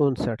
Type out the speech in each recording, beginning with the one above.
59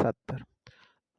70।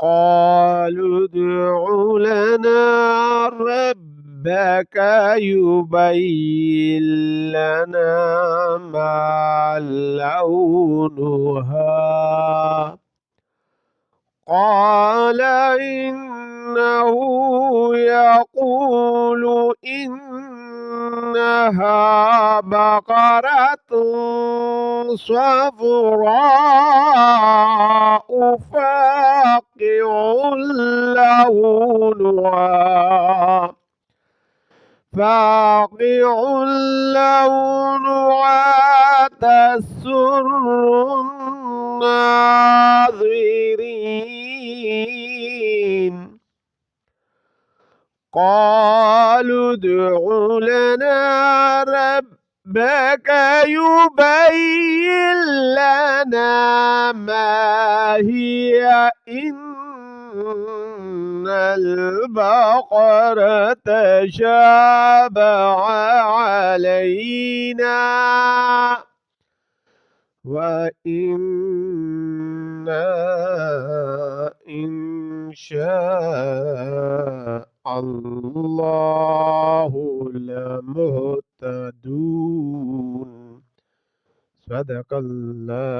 قالوا ادع لنا ربك يبين لنا ما لونها قال إنه يقول إنها بقرة صفراء فاقع لونها تسر الناظرين. قالوا ادع لنا ربك يبين لنا ما هي إن البقرة تشابه علينا وإنا إن شاء الله لمهتدون. صدق الله